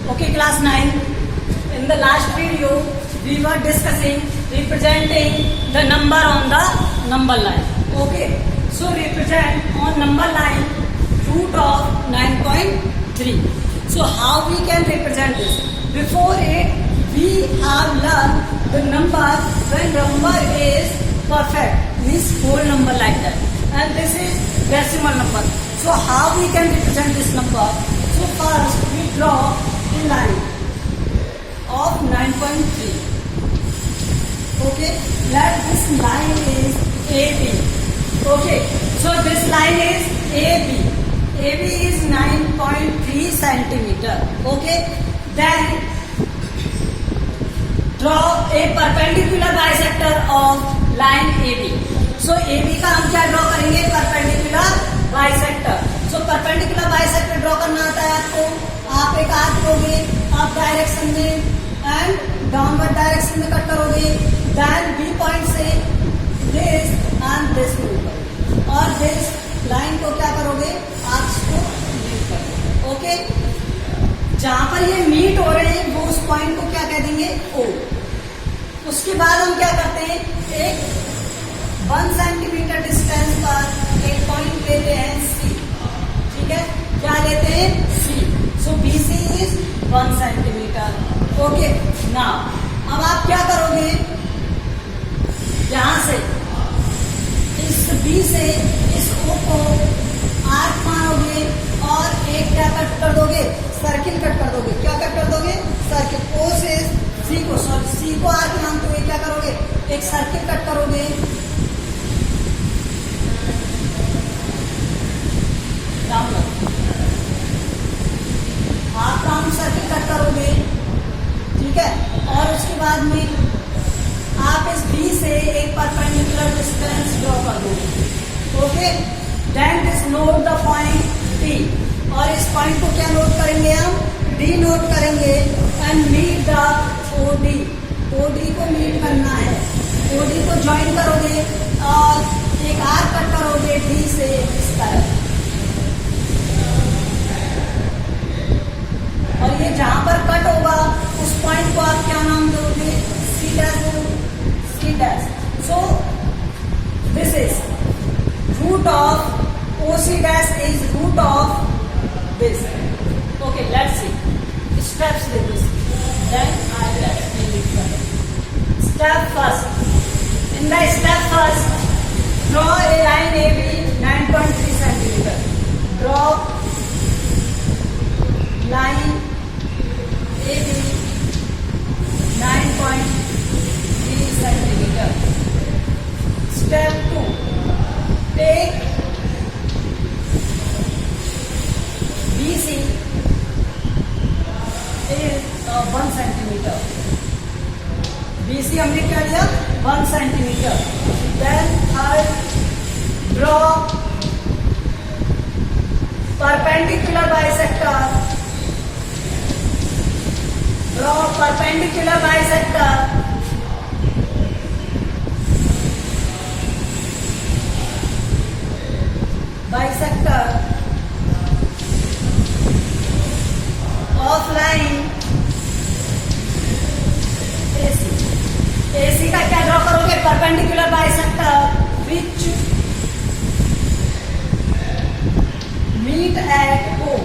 Okay, class 9. In the last video, we were discussing representing the number on the number line. Okay, so represent on number line root of 9.3. So how we can represent this? Before it, we have learned the number when number is perfect, means whole number like that. And this is decimal number. So how we can represent this number? So first we draw a line of 9.3. Okay, let this line is AB. Okay, so this line is AB. AB is 9.3 centimeter. Okay, then draw a perpendicular bisector of line AB. So AB का हम क्या draw करेंगे? Perpendicular bisector. So perpendicular bisector draw करना आता है आपको. आप एक आर्क लोगे अप डायरेक्शन में एंड डाउनवर्ड डायरेक्शन में कट करोगे. देन बी पॉइंट से दिस एंड दिस मूव और दिस लाइन को क्या करोगे? आर्क्स को मीट करोगे. ओके, जहां पर ये मीट हो रहे हैं वो उस पॉइंट को क्या कह देंगे? ओ. उसके बाद हम क्या करते हैं? एक 1 सेंटीमीटर डिस्टेंस पर एक पॉइंट लेते हैं सी. ठीक है, क्या लेते हैं? C. So B C is 1 centimetre. Okay, now अब आप क्या करोगे? यहां से इस बी से इस ओ को आर्क मारोगे और एक क्या कट कर दोगे? सर्किल कट कर दोगे. क्या कट कर दोगे? सर्किल. ओ से सी को, सॉरी सी को आर्क मानते हुए क्या करोगे? एक सर्किल कट करोगे. हाफ राउंड सर्किल कट करोगे. ठीक है, और उसके बाद में आप इस बी से एक परपेंडिकुलर डिस्टेंस ड्रॉ कर दोगे. Okay, then this note the point D. और इस पॉइंट को क्या नोट करेंगे? हम डी नोट करेंगे and meet the OD. OD को मीट करना है. ओडी को ज्वाइन करोगे और एक आर्क कट करोगे डी से इस तरह. और ये जहां पर कट होगा उस पॉइंट को आप क्या नाम दोगे? C dash. C dash. So this is root of O C dash is root of this. Okay, let's see steps with this. Then I will explain it. Step first. In the step first draw a line A B 9.3 centimetre. Draw line AB 9.3 centimeter. Step 2. Take BC is 1 centimeter. BC हमने क्या लिया? 1 centimeter. Then third, draw perpendicular bisector. Draw perpendicular bisector. Bisector of line AC. AC का क्या draw करोगे? perpendicular bisector which meet at O.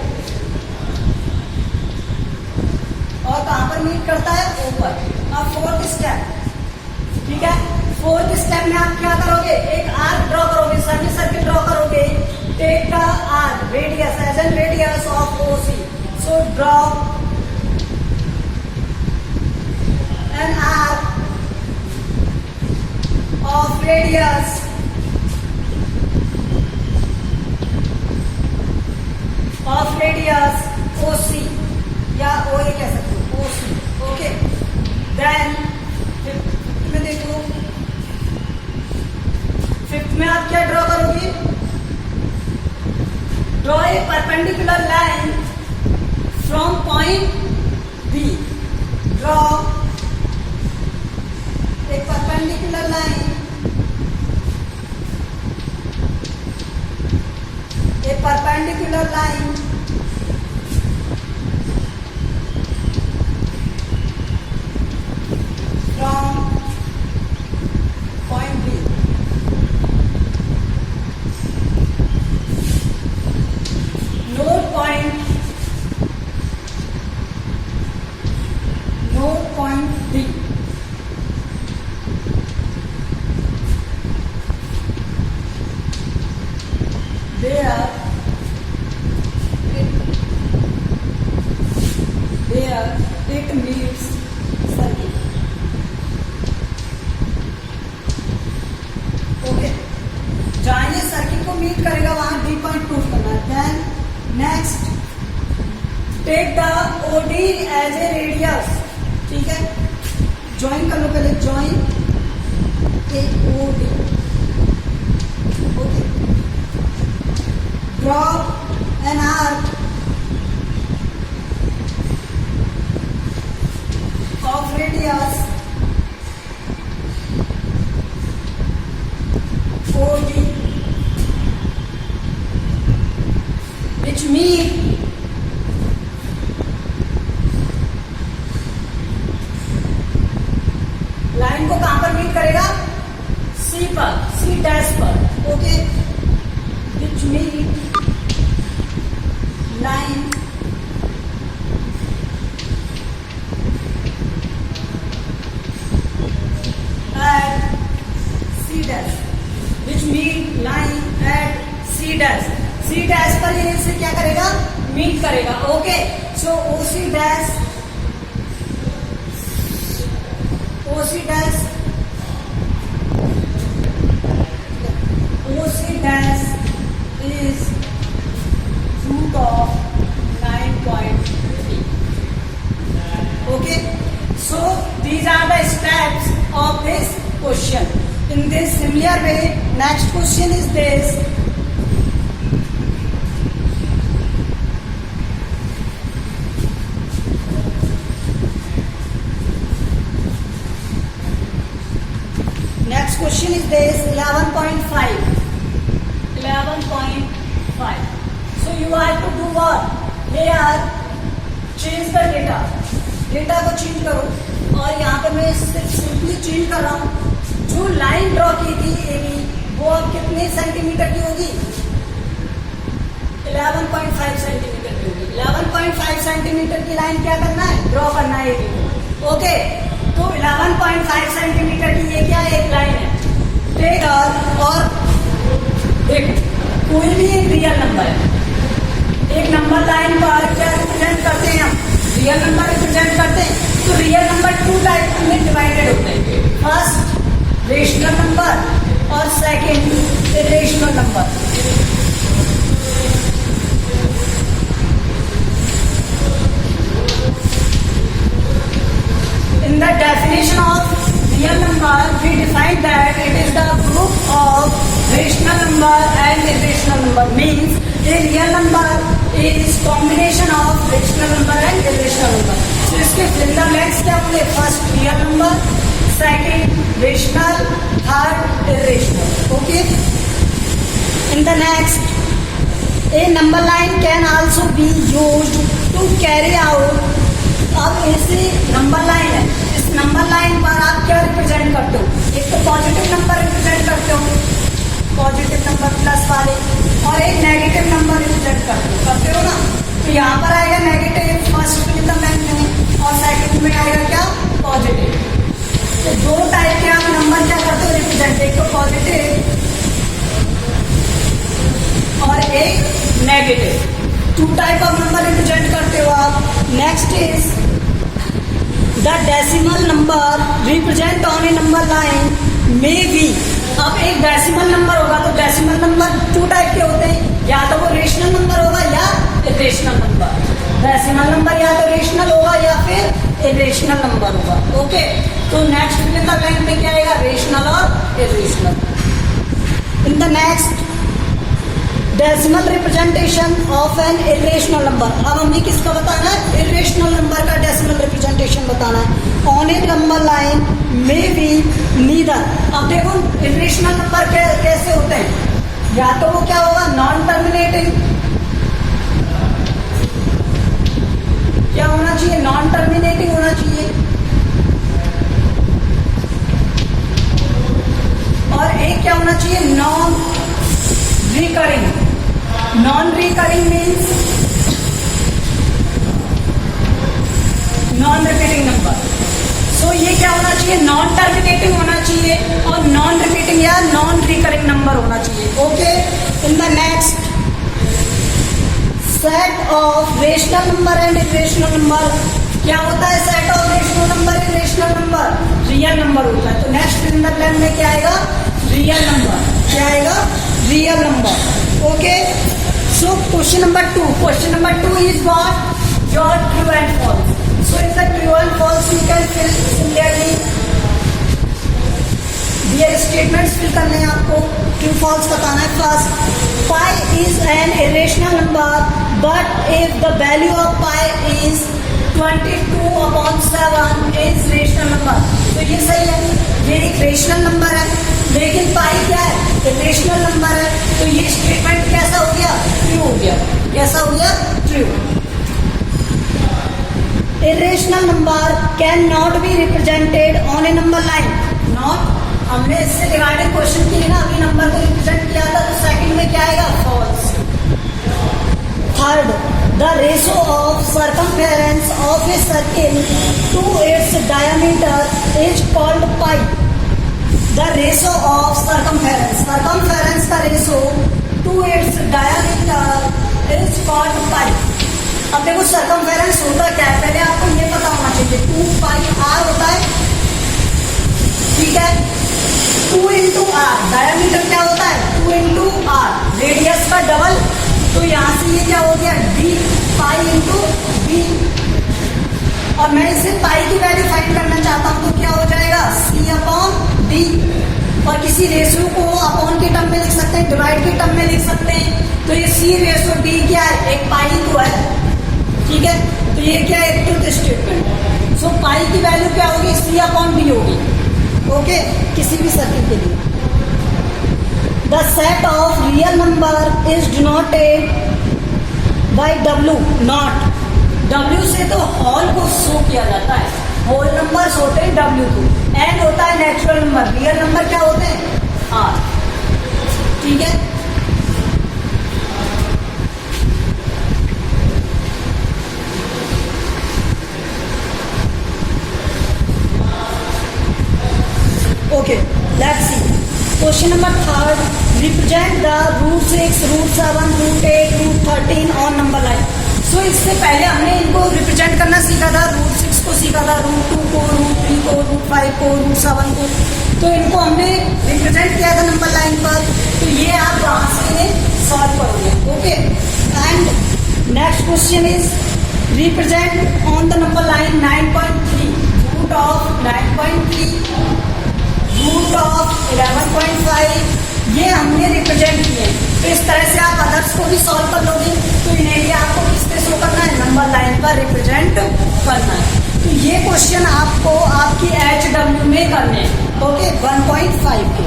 और कहां पर meet करता है? ऊपर. अब फोर्थ स्टेप. ठीक है, फोर्थ स्टेप में आप क्या करोगे? एक आर्क ड्रॉ करोगे, सेमी सर्किल ड्रॉ करोगे. Take the arc radius as an radius of O C. So draw an arc of radius O C या ओ ए कह सकते हो, OC. ओके, देन फिफ्थ में देखो. फिफ्थ में आप क्या ड्रॉ करोगे? Draw a perpendicular line from point B. Draw एक perpendicular line, a perpendicular line OD as a radius, ठीक है, ज्वाइन कर लो पहले, join a OD, okay, draw an arc of radius OD which meet line को कहां पर meet करेगा, C पर, C डैश पर, okay, which meet line at C dash, which meet line at C dash. C dash पर ये इसे क्या करेगा, मीट करेगा, okay. So OC dash is root of 9.3. Okay, so these are the steps of this question. In this similar way, next question is this. Next question is this 11.5. 11.5. So you have to do what? Here change the data. Data को change करो और यहाँ पर मैं सिर्फ simply change कर रहा हूँ. जो लाइन ड्रॉ की थी एबी वो अब कितने सेंटीमीटर की होगी, 11.5 सेंटीमीटर की होगी. 11.5 सेंटीमीटर की लाइन क्या करना है, ड्रॉ करना है एबी, ओके. तो 11.5 सेंटीमीटर की ये क्या एक लाइन है, ठीक है. और देखो कोई भी एक रियल नंबर है, एक नंबर लाइन पर क्या रिप्रेजेंट करते हैं हम, रियल नंबर रिप्रेजेंट करते हैं. तो रियल नंबर टू टाइप में डिवाइडेड होते हैं. फर्स्ट रेशनल नंबर और second irrational number. In the definition of real number we define that it is the group of rational number and irrational number. Means a real number is combination of rational number and irrational number. So इसके finger legs क्या होंगे, first real number, second rational, third irrational. Okay. In the next, a number line can also be used to carry out. अब ऐसी number line है, इस number line पर आप क्या रिप्रेजेंट करते हो, एक तो पॉजिटिव नंबर रिप्रेजेंट करते हो, पॉजिटिव नंबर प्लस वाले, और एक नेगेटिव नंबर रिप्रेजेंट करते हो ना. तो यहाँ पर आएगा नेगेटिव फर्स्ट फिंगरमेंट में और सेकंड में आएगा क्या, पॉजिटिव. तो दो टाइप के आप नंबर क्या करते हो रिप्रेजेंट, एक तो पॉजिटिव और एक negative. Two type of number represent करते हो आप. Next is the decimal number represent on a number line may be. अब एक डेसिमल नंबर होगा तो डेसिमल नंबर टू टाइप के होते हैं, या तो वो रेशनल नंबर होगा या इरेशनल नंबर. डेसिमल नंबर या तो रेशनल होगा या फिर इरेशनल नंबर होगा, ओके. तो नेक्स्ट फिंगर लाइन में क्या आएगा, रेशनल और irrational. In the next decimal representation of N irrational number. अब हमें किसका बताना है, इरेशनल नंबर का डेसिमल रिप्रेजेंटेशन बताना है. On a number line may B neither. अब देखो इरेशनल नंबर कैसे होते हैं, या तो वो क्या होगा, नॉन टर्मिनेटिंग, क्या होना चाहिए, नॉन टर्मिनेटिंग होना चाहिए, और एक क्या होना चाहिए, non recurring. Non recurring means non repeating number. So ये क्या होना चाहिए, नॉन टर्मिनेटिंग होना चाहिए और नॉन रिपीटिंग या नॉन रिकरिंग नंबर होना चाहिए, okay. In the next set of rational number and irrational number. क्या होता है set of rational number, irrational number, real number होता है. तो नेक्स्ट इन द प्लान में क्या आएगा, रियल नंबर. क्या आएगा, real number, okay. So question number 2 is what, your true and false. Similarly ये स्टेटमेंट्स फिल करने हैं आपको, ट्रू फॉल्स बताना है। First, pi is an irrational number but if the value of pi is 22/7 is rational number. तो ये सही है, ये एक रेशनल नंबर है, लेकिन पाई क्या है, इरेशनल नंबर है। तो ये स्टेटमेंट कैसा हो गया, ट्रू हो गया। कैसा हो गया, true. Irrational number can not be represented on a number line. Not, हमने इससे रिगार्डिंग क्वेश्चन किए ना, अभी नंबर को रिप्रेजेंट किया था, तो सेकंड में क्या आएगा, false. Third, the ratio of circumference of a circle to its diameter is called pi. The ratio of circumference का ratio to its diameter is called pi. अब देखो सर्कमफेरेंस होता क्या है, पहले आपको ये पता होना चाहिए, 2 पाई आर होता है, ठीक है। 2 इंटू आर, डायमीटर क्या होता है, 2 इंटू आर, रेडियस का डबल। तो यहां से ये क्या हो गया, डी पाई इंटू डी। और मैं इसे पाई की वैल्यू फाइंड करना चाहता हूं, तो क्या हो जाएगा, सी अपॉन डी। और किसी रेशियो को अपॉन के टर्म में लिख सकते हैं, डिवाइड के टर्म में लिख सकते हैं। तो ये सी रेशियो डी क्या है, एक पाई तो है, ठीक है। तो ये क्या है, ट्रूथ स्टेटमेंट। सो पाई की वैल्यू क्या होगी, सी अपॉन डी होगी, ओके, किसी भी सर्किल के लिए। The set of real number is denoted by W not. W से तो होल को शो किया जाता है, होल नंबर्स होते हैं डब्ल्यू को। एन होता है नेचुरल नंबर, रियल नंबर क्या होते हैं, आर, ठीक है। Okay, let's see. Question number 3, represent the root 6, root 7, root 8, root 13 on number line. So इससे पहले हमने इनको रिप्रेजेंट करना सीखा था, root 6 को सीखा था, root 2 को, root 3 को, root 5 को, root 7 को। तो इनको हमने रिप्रेजेंट किया था नंबर लाइन पर। तो ये आप वहां से सॉल्व करोगे, okay. And next question is represent on the number line 9.3, root of 9.3, root of 11.5, ये हमने रिप्रेजेंट किए। तो इस तरह से आप अदर्स को भी सॉल्व कर लोगे। तो इन्हें भी आपको किस पे शो करना है, नंबर लाइन पर रिप्रेजेंट करना है। तो ये क्वेश्चन आपको आपकी HW में करने हैं, ओके, 1.5 के।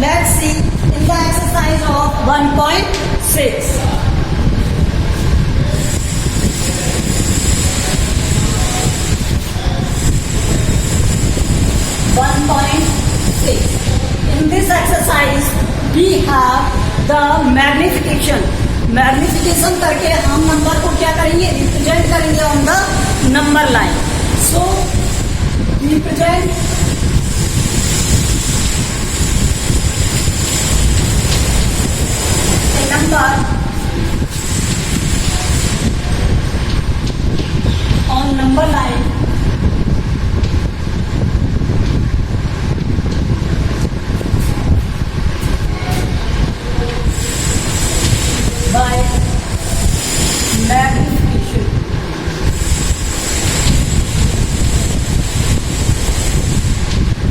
Let's see in the exercise of 1.6। In this exercise, we have the magnification. Magnification करके हम नंबर को क्या करेंगे, रिप्रेजेंट करेंगे on the number line. So represent number on number line by magnification.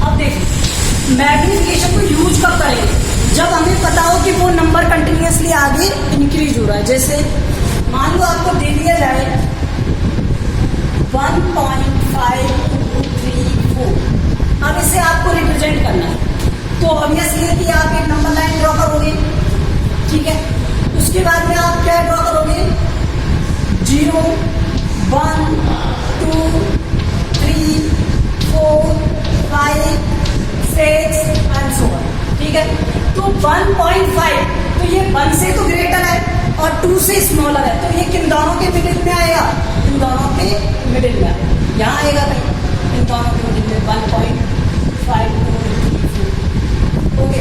अब देखिए मैग्निफिकेशन को यूज कब करेंगे, जब हमें पता हो कि वो नंबर कंटिन्यूअसली आगे इंक्रीज हो रहा है। जैसे मान लो आपको दे दिया जाए 1.534, अब इसे आपको रिप्रेजेंट करना है। तो ऑब्वियसली कि आप एक नंबर लाइन ड्रॉ करोगे, ठीक है। उसके बाद में आप क्या ड्रॉ करोगे, 0, 1, 2, 3, 4, 5, 6 एंड सो ऑन, ठीक है। तो 1.5, तो ये 1 से तो ग्रेटर है और 2 से स्मॉलर है। तो ये किन दोनों के मिडिल में आएगा, इन दोनों के मिडिल में, यहाँ आएगा भाई, इन दोनों के मिडिल में 1.5, ओके।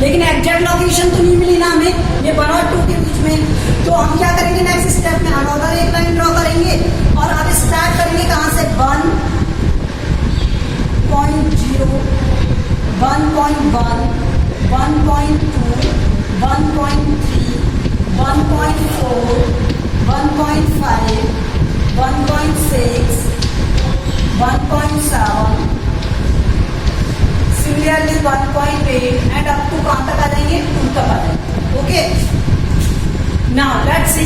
लेकिन एग्जैक्ट लोकेशन तो नहीं मिली ना हमें, ये 1 और 2 के बीच में। तो हम क्या करेंगे, नेक्स्ट स्टेप में अनदर एक लाइन ड्रॉ करेंगे और अब स्टार्ट करेंगे कहाँ से, 1.0, 1.1, 1.2, 1.3, 1.4, 1.5, 1.6, 1.7, सिमिलरली 1.8 एंड अप टू कहां तक आ जाएंगे, 2 तक आ जाएंगे. Okay, now let's see,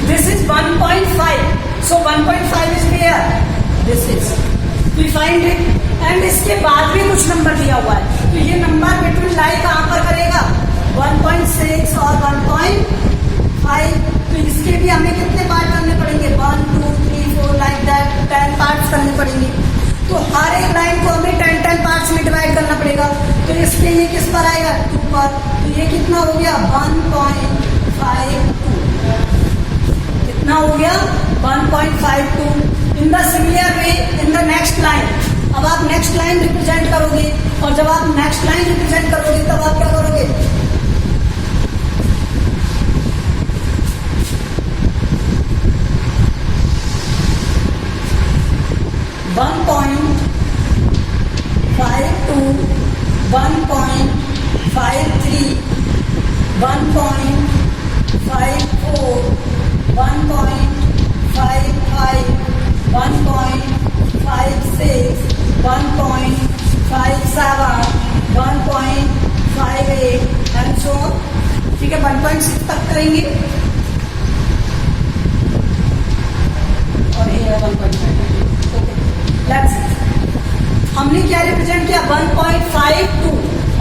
this is 1.5. So 1.5 is where, this is, we find it. And इसके बाद भी कुछ नंबर दिया हुआ है, तो ये नंबर बिटवीन लाई कहां पर करेगा, 1.6 और 1.5. तो इसके भी हमें कितने पार्ट करने पड़ेंगे, 1 2 3 4 लाइक दैट 10 पार्ट्स करने पड़ेंगे. तो हर एक लाइन को हमें 10 पार्ट्स में डिवाइड करना पड़ेगा. तो इसके ये किस पर आएगा, 2 पर. तो ये कितना हो गया, 1.52. कितना हो गया, 1.52. In the similar way in the next line, अब आप नेक्स्ट लाइन रिप्रेजेंट करोगे, और जब आप नेक्स्ट लाइन रिप्रेजेंट करोगे तब आप क्या करोगे, one point 1.52, 1.53, 1.54, 1.55, 1.56, 1.57, 1.58 and so on. ठीक है, 1.6 तक करेंगे और ये 1.5. ओके, लेट्स, हमने क्या रिप्रेजेंट किया, 1.52,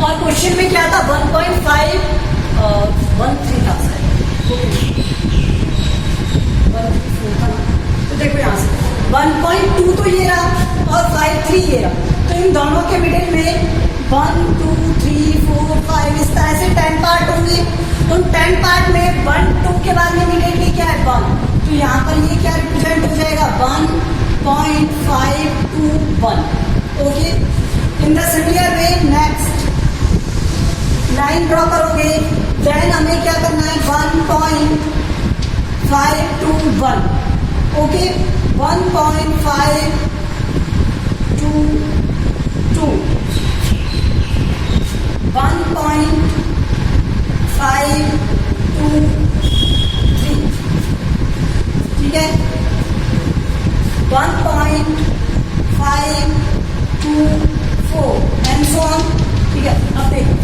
और क्वेश्चन में क्या था, 1.513 था शायद, 134 था. तो देखो यहाँ से 1.2 तो ये रहा और 53 ये रहा. तो इन दोनों के मिडिल में 1 2 3 4 5 इस तरह से 10 पार्ट होंगे. उन 10 पार्ट में 1 2 के बाद में इमीडिएटली क्या है, 1. तो यहाँ पर ये क्या रिप्रेजेंट हो जाएगा, 1.521. Okay, in the similar way next line draw करोगे, देन हमें क्या करना है, 1.521. ओके, 1.522, 1.523. ठीक है, 1.524 एंड सो ऑन. ठीक है, अब देखो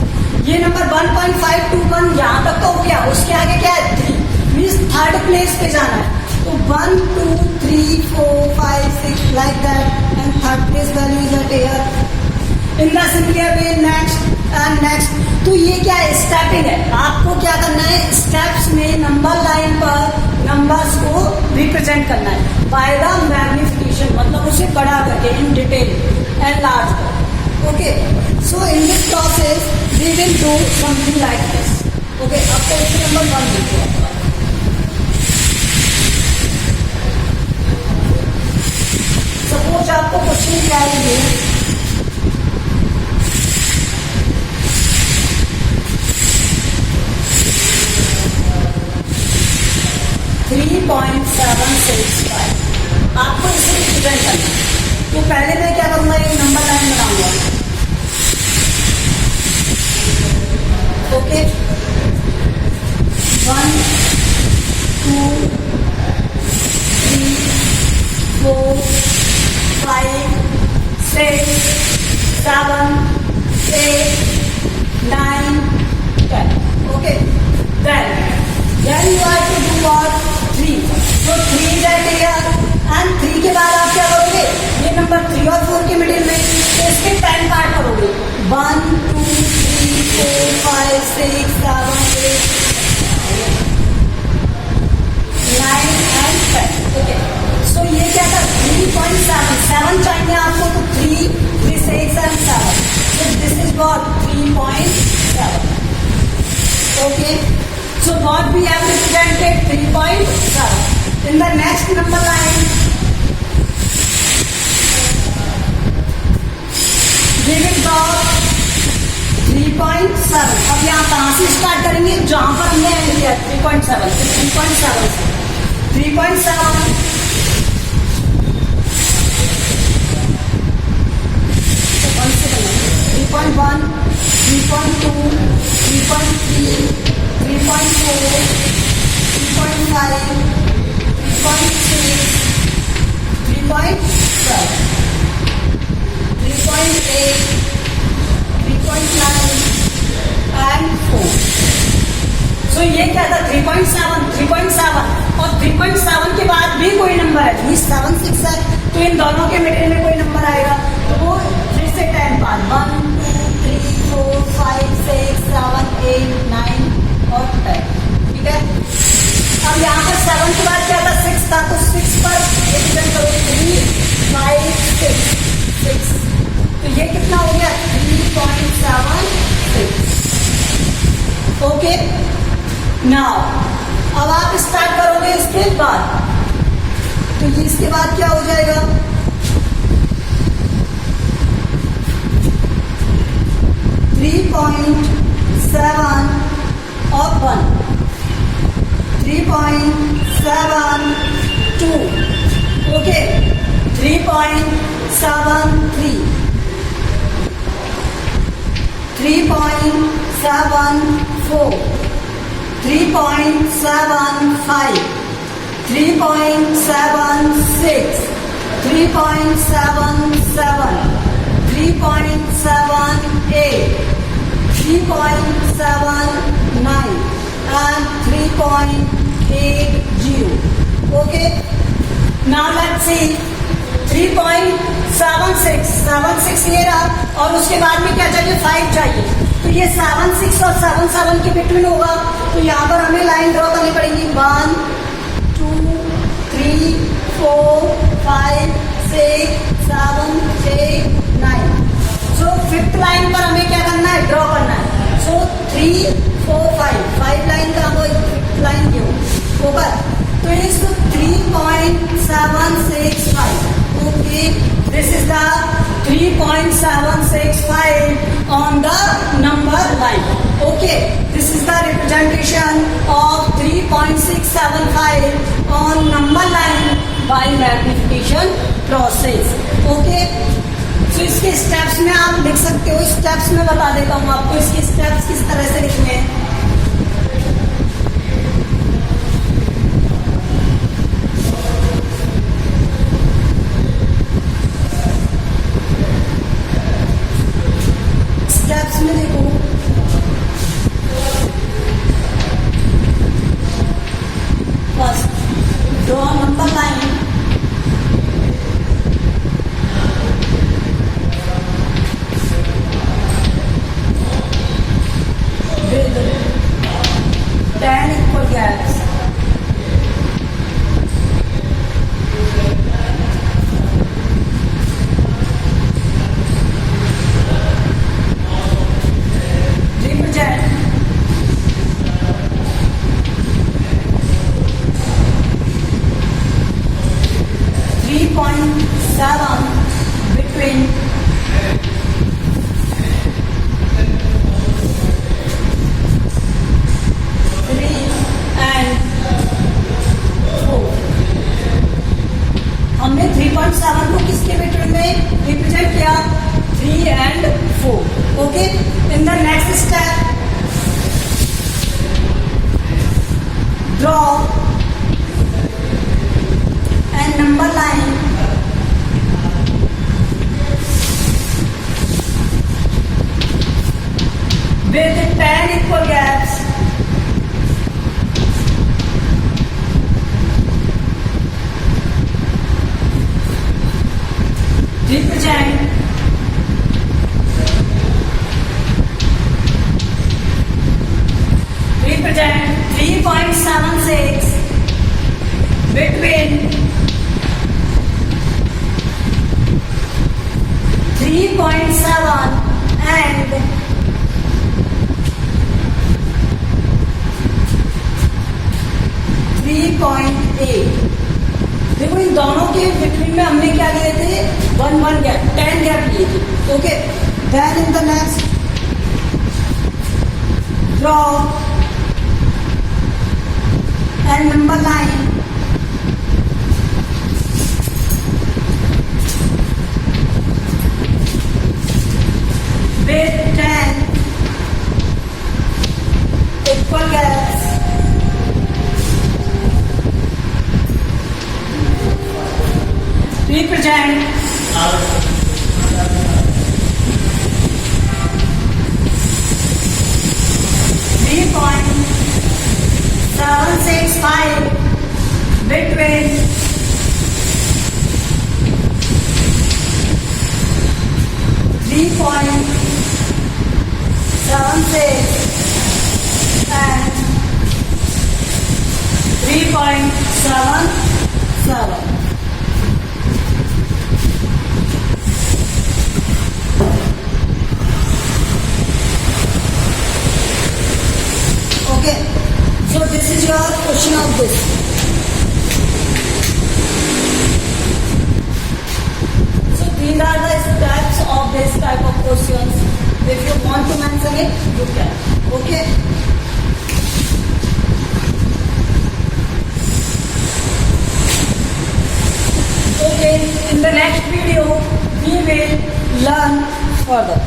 ये नंबर 1.521 यहाँ तक तो हो गया, उसके आगे क्या है, 3, मीन्स थर्ड प्लेस पे जाना है. तो 1 2 3 4 5 6 like that, and third place value is eight here. In the similar way next and next. तो ये क्या है, स्टेपिंग है. आपको क्या करना है, स्टेप्स में नंबर लाइन पर नंबर्स को रिप्रेजेंट करना है बाय द मैग्निफिकेशन, मतलब उसे बड़ा करके, इन डिटेल एंड लार्ज कर. Okay, so in this process we will do something like this. Okay, अब क्वेश्चन नंबर 1 देखो. सपोज आपको क्वेश्चन क्या है, 3.765. आपको इसे रिप्रेजेंट करना है. तो पहले मैं क्या करूंगा, एक नंबर लाइन बनाऊंगा. Okay, 1 2 3 4 5 6 7 8 9 10. Okay, then you have to do what, 3. So 3 is at here and 3 के बाद आप क्या करोगे, ये नंबर 3 और 4 के मिडिल में, तो इसके 10 पार्ट करोगे, 1 2 3 4 5 6 7 8 9 and 10. ओके, सो ये क्या था, 3.7 चाहिए आपको, तो 3 3 6 and 7. So this is what, 3.7. Okay, so what we have represented, 3.7. In the next number line we will draw 3.7. अब यहाँ कहाँ से स्टार्ट करेंगे, जहां पर हमने एंड किया 3.7. 3.7 से 3.7 3.1, 3.2, 3.3, 3.4, 3.5, 3.6, 3.7, 3.8, 3.9, 3.9 and 4. सो ये क्या था 3.7 और 3.7 के बाद भी कोई नंबर है 376 है, तो इन दोनों के मिडिल में कोई नंबर आएगा तो वो फिर से 10 बाद 1 2 3 4 5 6 7 8 9 और 10, ठीक है। अब यहाँ पर 7 के बाद क्या था 6 था, तो 6 पर डिवीजन करो 3 5 6, तो ये कितना हो गया 3.76। ओके, नाउ अब आप स्टार्ट करोगे इसके बाद, तो ये इसके बाद क्या हो जाएगा 3.7 और 1 3.72, okay 3.73 3.74 3.75 3.76 3.77 3.78 3.79 and 3.80. Okay, now let's see 3.76 ये रहा, और उसके बाद में क्या चाहिए 5 चाहिए, तो ये 76 और 77 के बिटवीन होगा, तो यहाँ पर हमें लाइन ड्रॉ करनी पड़ेगी 1 2 3 4 5 6 7 8 9। सो फिफ्थ लाइन पर हमें क्या करना है ड्रॉ करना है, सो 3 4 5 लाइन का वो लाइन क्यों ऊपर, तो इस 3.765, okay this is the 3.765 on the number line. Okay, this is the representation of 3.675 on number line by magnification process. Okay, so इसके स्टेप्स में आप लिख सकते हो, स्टेप्स में बता देता हूँ आपको इसके स्टेप्स किस तरह से लिखने हैं। स्टेप्स में देखो, first draw number line, with 10 equal gaps, represent 3.7 between 3 and 4। हमने 3.7 को किसके बिटवीन में रिप्रेजेंट किया 3 and 4। Okay, in the next step draw and number line with 10 equal gaps, represent 3.76 between 3.7 and 3.8। देखो इन दोनों के बिटवीन में हमने क्या लिए थे 1 गैप 10 गैप लिए थे। Okay, then in the next draw and number line with 10 equal gaps, represent 3.765 between 3.76 and 3.77. Okay, so this is your question of this. So these are the steps of this type of questions. If you want to mention it, you can. Okay. Okay, in the next video, we will learn further.